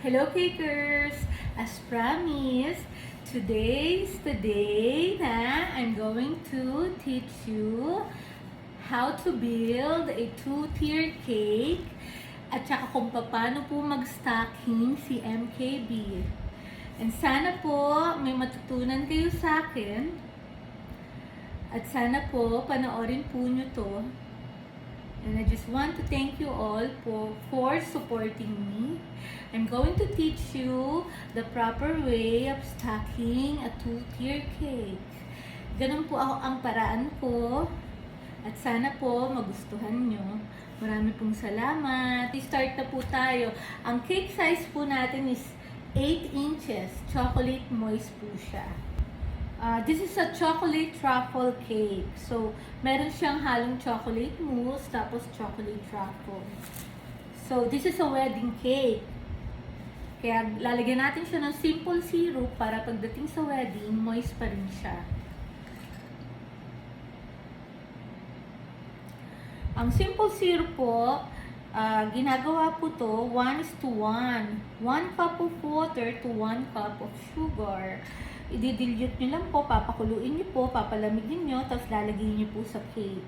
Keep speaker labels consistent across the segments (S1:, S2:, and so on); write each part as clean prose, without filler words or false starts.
S1: Hello cakers! As promised, today's the day na I'm going to teach you how to build a two-tier cake at saka kung paano po mag-stocking si MKB. And sana po may matutunan kayo sa akin at sana po panoorin po nyo to. And I just want to thank you all for supporting me. I'm going to teach you the proper way of stacking a two-tier cake. Ganun po ang paraan ko. At sana po magustuhan nyo. Marami pong salamat. Start na po tayo. Ang cake size po natin is 8 inches. Chocolate moist po siya. This is a chocolate truffle cake. So, meron siyang halong chocolate mousse, tapos chocolate truffle. So, this is a wedding cake. Kaya, lalagyan natin siya ng simple syrup para pagdating sa wedding, moist pa rin siya. Ang simple syrup po, ginagawa po to 1:1. 1 cup of water to 1 cup of sugar. I-dilute nyo lang po, papakuluin nyo po, papalamigin nyo, tapos lalagyan nyo po sa cake.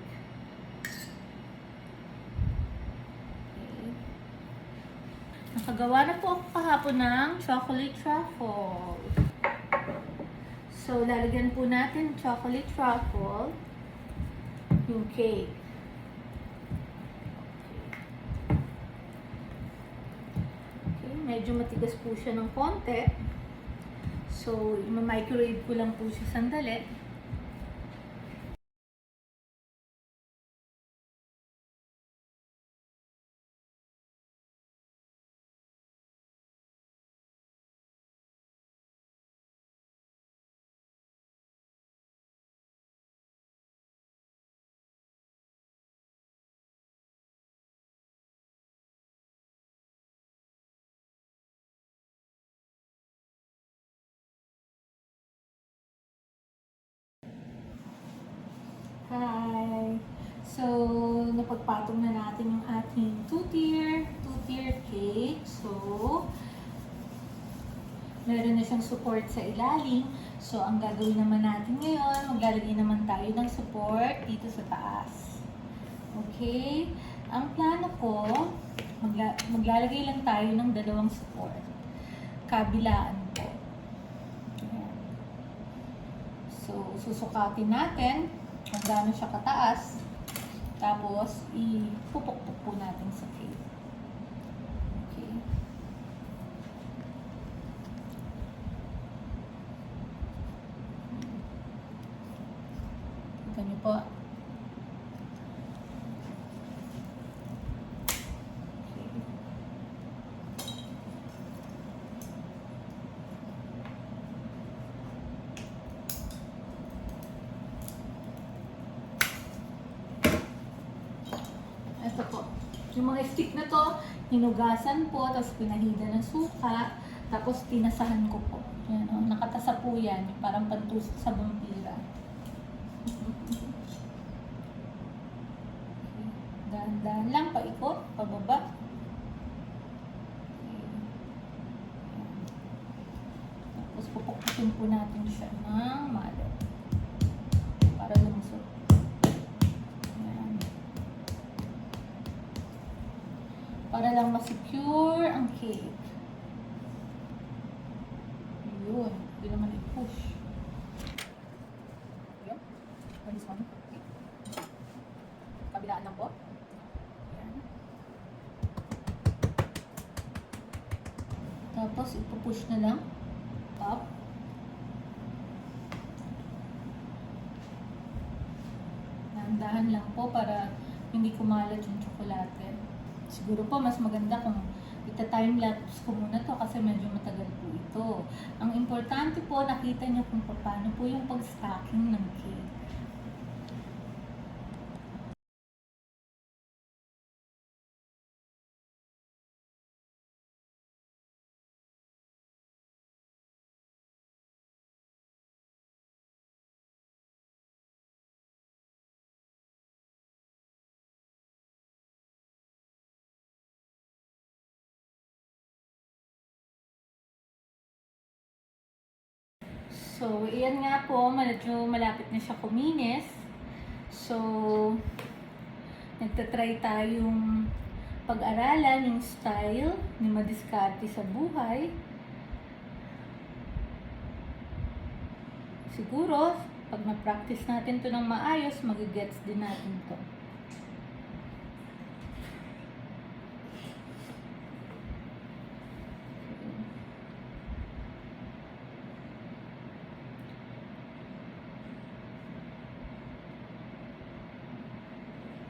S1: Okay. Nakagawa na po ako kahapon ng chocolate truffle. So, lalagyan po natin chocolate truffle yung cake. Okay, medyo matigas po siya ng konti. So, i-microwave ko lang po siya sandali. Hi! So, napagpatong na natin yung ating two-tier cake. So, meron na siyang support sa ilalim. So, ang gagawin naman natin ngayon, maglalagay naman tayo ng support dito sa taas. Okay? Ang plano ko, maglalagay lang tayo ng dalawang support. Kabilaan po. Ayan. So, susukatin natin kung gaano siya kataas. Tapos, ipupukpuk po natin sa cake. Okay. Ito nyo po. Ito po. Yung mga stick na to, hinugasan po, tapos pinahida ng suka, tapos tinasahan ko po. Yan, oh, nakatasa po yan, parang pantusok sa vampira. Dahan-dahan lang, paikot, pababa. Tapos pupukpukin po natin siya ng malo para lumusot. Para lang ma-secure ang cake. Yun. Hindi naman i-push. Yun. This one. Okay. Kabilaan lang po. Yan. Tapos, ipupush na lang. Up. Dahan-dahan lang po para hindi kumalat yung tsokolate. Siguro po mas maganda kung ita-time-lapse ko muna to kasi medyo matagal po ito. Ang importante po, nakita nyo kung paano po yung pag-stacking ng cake. So, iyan nga po, medyo malapit na siya kuminis. So, nagtatry tayong pag-aralan yung style ni madiskarte sa buhay. Siguro, pag na-practice natin to ng maayos, magigets din natin to.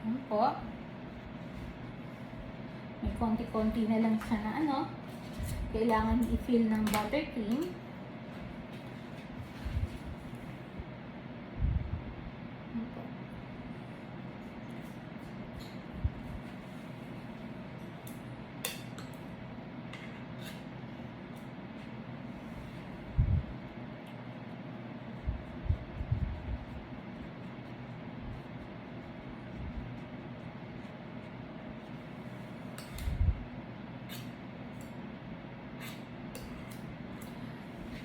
S1: Ayan po. May konti-konti na lang siya na ano. Kailangan i-fill ng buttercream. Ayan po.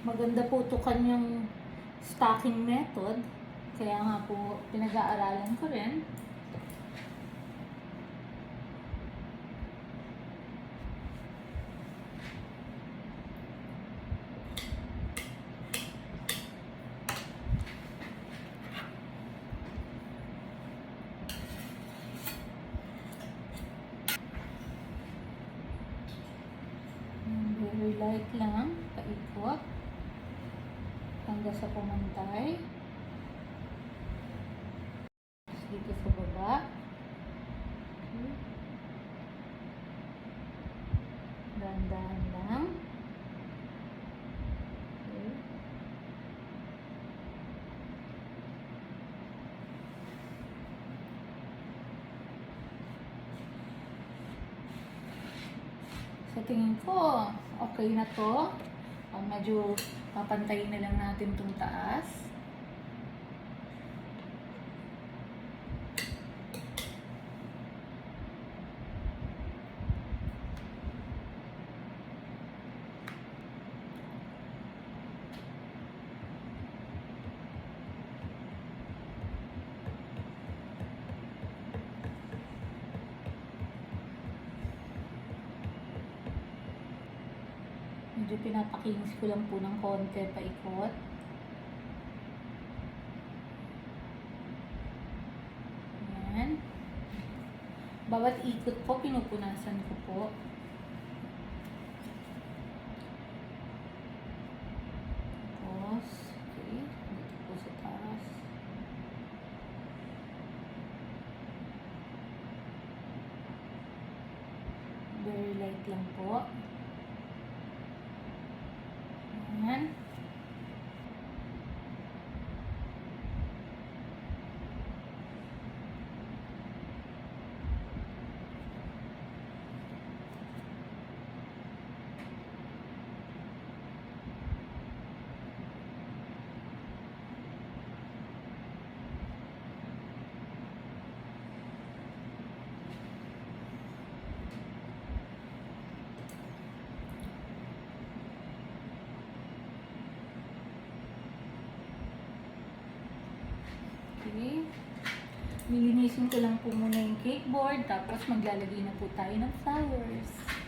S1: Maganda po ito kanyang stacking method. Kaya nga po, pinag-aaralan ko rin. Very light lang, paikot. Hanggang sa pumantay. Dito sa baba. Okay. Dahan-dahan lang. Okay. Sa tingin ko, okay na to. Medyo papantayin na lang natin itong taas. Medyo pinapakinis ko lang po ng konti paikot. Ayan. Bawat ikot po, pinupunasan ko po. Tapos, okay. Dito po sa taas. Very light lang po. Ayan. Okay. Nilinisin ko lang po muna yung cake board, tapos maglalagay na po tayo ng flowers.